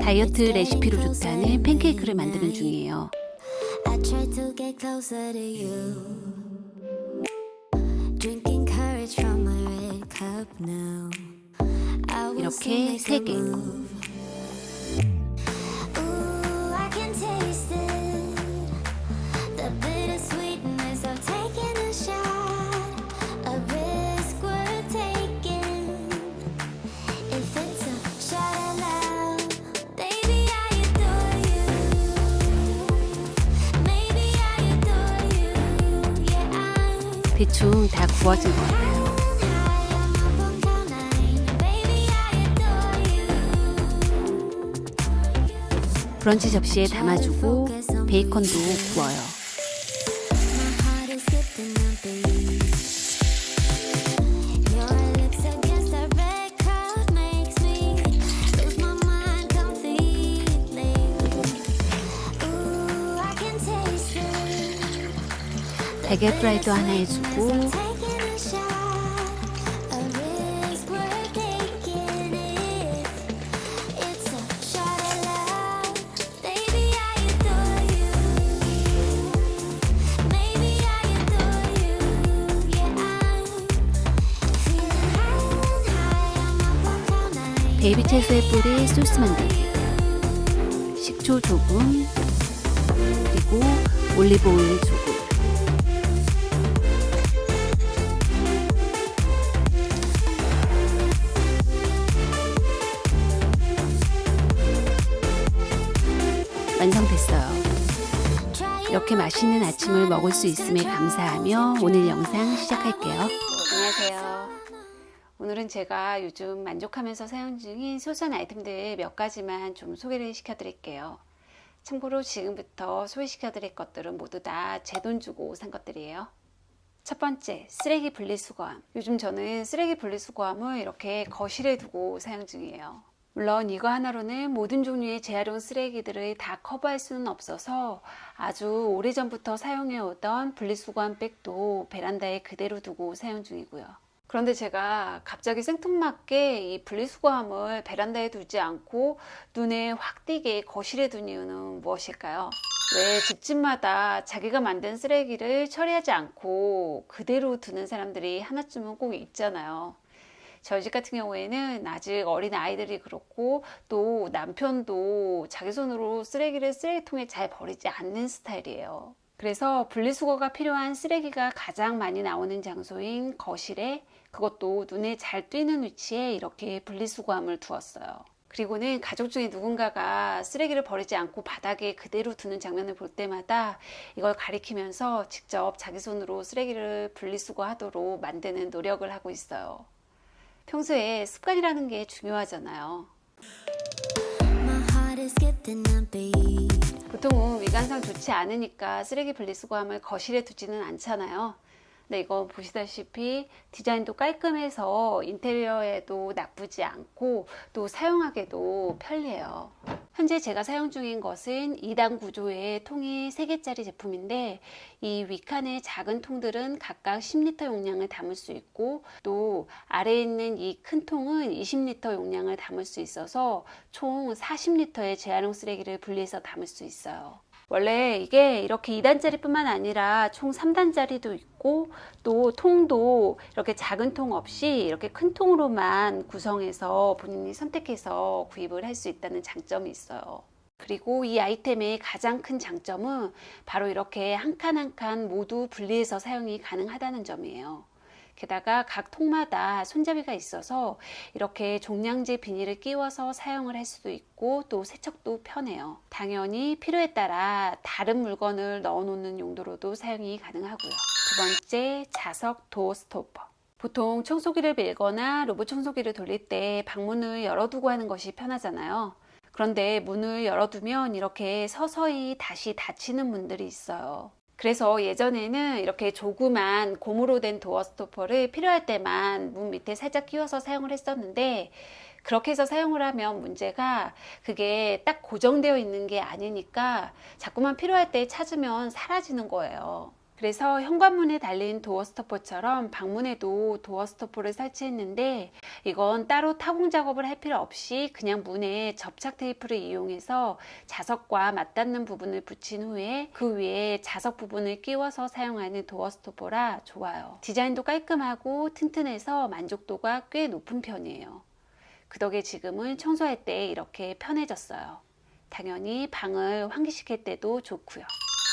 다이어트 레시피로 좋다는 팬케이크를 만드는 중이에요. 이렇게 3개. 대충 다 구워진 것 같아요. 브런치 접시에 담아주고 베이컨도 구워요. 달걀 프라이도 하나 해주고 베이비 채소에 뿌릴 소스 만들기, 식초 조금, 그리고 올리브 오일 조금. 완성됐어요. 이렇게 맛있는 아침을 먹을 수 있음에 감사하며 오늘 영상 시작할게요. 안녕하세요. 오늘은 제가 요즘 만족하면서 사용 중인 소소한 아이템들 몇 가지만 좀 소개를 시켜드릴게요. 참고로 지금부터 소개시켜드릴 것들은 모두 다 제 돈 주고 산 것들이에요. 첫 번째, 쓰레기 분리수거함. 요즘 저는 쓰레기 분리수거함을 이렇게 거실에 두고 사용 중이에요. 물론 이거 하나로는 모든 종류의 재활용 쓰레기들을 다 커버할 수는 없어서 아주 오래전부터 사용해오던 분리수거함 백도 베란다에 그대로 두고 사용 중이고요. 그런데 제가 갑자기 생뚱맞게 이 분리수거함을 베란다에 두지 않고 눈에 확 띄게 거실에 둔 이유는 무엇일까요? 왜 집집마다 자기가 만든 쓰레기를 처리하지 않고 그대로 두는 사람들이 하나쯤은 꼭 있잖아요. 저희 집 같은 경우에는 아직 어린 아이들이 그렇고 또 남편도 자기 손으로 쓰레기를 쓰레기통에 잘 버리지 않는 스타일이에요. 그래서 분리수거가 필요한 쓰레기가 가장 많이 나오는 장소인 거실에, 그것도 눈에 잘 띄는 위치에 이렇게 분리수거함을 두었어요. 그리고는 가족 중에 누군가가 쓰레기를 버리지 않고 바닥에 그대로 두는 장면을 볼 때마다 이걸 가리키면서 직접 자기 손으로 쓰레기를 분리수거하도록 만드는 노력을 하고 있어요. 평소에 습관이라는 게 중요하잖아요. 보통은 위관상 좋지 않으니까 쓰레기 분리수거함을 거실에 두지는 않잖아요. 근데 이거 보시다시피 디자인도 깔끔해서 인테리어에도 나쁘지 않고 또 사용하기도 편리해요. 현재 제가 사용 중인 것은 2단 구조의 통이 3개짜리 제품인데 이 윗칸의 작은 통들은 각각 10리터 용량을 담을 수 있고 또 아래에 있는 이 큰 통은 20리터 용량을 담을 수 있어서 총 40리터의 재활용 쓰레기를 분리해서 담을 수 있어요. 원래 이게 이렇게 2단짜리 뿐만 아니라 총 3단짜리도 있고 또 통도 이렇게 작은 통 없이 이렇게 큰 통으로만 구성해서 본인이 선택해서 구입을 할 수 있다는 장점이 있어요. 그리고 이 아이템의 가장 큰 장점은 바로 이렇게 한 칸 한 칸 모두 분리해서 사용이 가능하다는 점이에요. 게다가 각 통마다 손잡이가 있어서 이렇게 종량제 비닐을 끼워서 사용을 할 수도 있고 또 세척도 편해요. 당연히 필요에 따라 다른 물건을 넣어 놓는 용도로도 사용이 가능하고요. 두 번째, 자석 도어 스토퍼. 보통 청소기를 밀거나 로봇 청소기를 돌릴 때 방문을 열어두고 하는 것이 편하잖아요. 그런데 문을 열어두면 이렇게 서서히 다시 닫히는 문들이 있어요. 그래서 예전에는 이렇게 조그만 고무로 된 도어 스토퍼를 필요할 때만 문 밑에 살짝 끼워서 사용을 했었는데 그렇게 해서 사용을 하면 문제가 그게 딱 고정되어 있는 게 아니니까 자꾸만 필요할 때 찾으면 사라지는 거예요. 그래서 현관문에 달린 도어 스토퍼처럼 방문에도 도어 스토퍼를 설치했는데, 이건 따로 타공 작업을 할 필요 없이 그냥 문에 접착 테이프를 이용해서 자석과 맞닿는 부분을 붙인 후에 그 위에 자석 부분을 끼워서 사용하는 도어 스토퍼라 좋아요. 디자인도 깔끔하고 튼튼해서 만족도가 꽤 높은 편이에요. 그 덕에 지금은 청소할 때 이렇게 편해졌어요. 당연히 방을 환기시킬 때도 좋고요.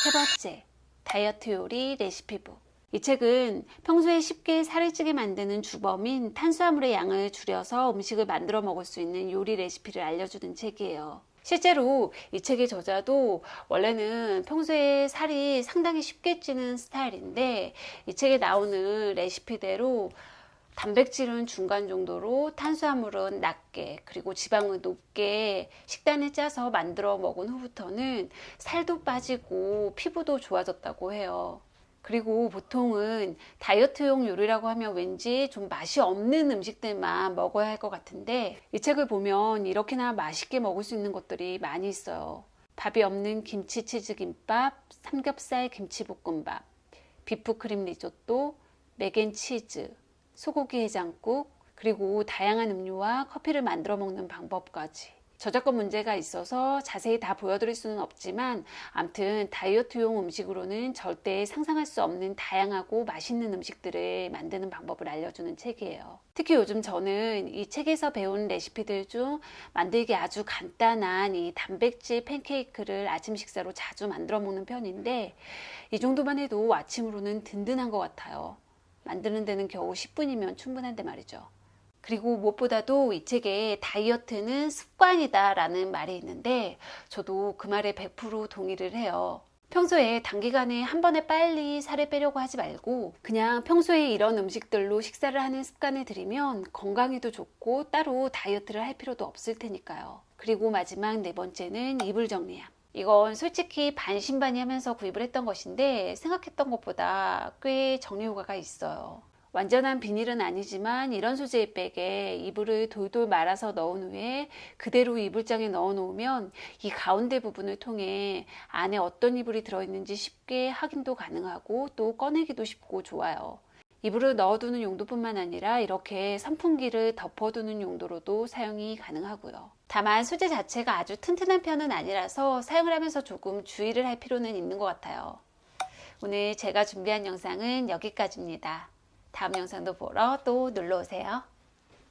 세 번째, 다이어트 요리 레시피북. 이 책은 평소에 쉽게 살을 찌게 만드는 주범인 탄수화물의 양을 줄여서 음식을 만들어 먹을 수 있는 요리 레시피를 알려주는 책이에요. 실제로 이 책의 저자도 원래는 평소에 살이 상당히 쉽게 찌는 스타일인데, 이 책에 나오는 레시피대로 단백질은 중간 정도로, 탄수화물은 낮게, 그리고 지방은 높게 식단을 짜서 만들어 먹은 후부터는 살도 빠지고 피부도 좋아졌다고 해요. 그리고 보통은 다이어트용 요리라고 하면 왠지 좀 맛이 없는 음식들만 먹어야 할 것 같은데, 이 책을 보면 이렇게나 맛있게 먹을 수 있는 것들이 많이 있어요. 밥이 없는 김치 치즈 김밥, 삼겹살 김치볶음밥, 비프 크림 리조또, 맥앤치즈, 소고기 해장국, 그리고 다양한 음료와 커피를 만들어 먹는 방법까지. 저작권 문제가 있어서 자세히 다 보여드릴 수는 없지만, 암튼 다이어트용 음식으로는 절대 상상할 수 없는 다양하고 맛있는 음식들을 만드는 방법을 알려주는 책이에요. 특히 요즘 저는 이 책에서 배운 레시피들 중 만들기 아주 간단한 이 단백질 팬케이크를 아침 식사로 자주 만들어 먹는 편인데, 이 정도만 해도 아침으로는 든든한 것 같아요. 만드는 데는 겨우 10분이면 충분한데 말이죠. 그리고 무엇보다도 이 책에 다이어트는 습관이다 라는 말이 있는데, 저도 그 말에 100% 동의를 해요. 평소에 단기간에 한 번에 빨리 살을 빼려고 하지 말고 그냥 평소에 이런 음식들로 식사를 하는 습관을 들이면 건강에도 좋고 따로 다이어트를 할 필요도 없을 테니까요. 그리고 마지막 네 번째는 이불 정리함. 이건 솔직히 반신반의하면서 구입을 했던 것인데, 생각했던 것보다 꽤 정리 효과가 있어요. 완전한 비닐은 아니지만 이런 소재의 백에 이불을 돌돌 말아서 넣은 후에 그대로 이불장에 넣어 놓으면 이 가운데 부분을 통해 안에 어떤 이불이 들어있는지 쉽게 확인도 가능하고 또 꺼내기도 쉽고 좋아요. 이불을 넣어두는 용도뿐만 아니라 이렇게 선풍기를 덮어두는 용도로도 사용이 가능하고요. 다만 소재 자체가 아주 튼튼한 편은 아니라서 사용을 하면서 조금 주의를 할 필요는 있는 것 같아요. 오늘 제가 준비한 영상은 여기까지입니다. 다음 영상도 보러 또 놀러 오세요.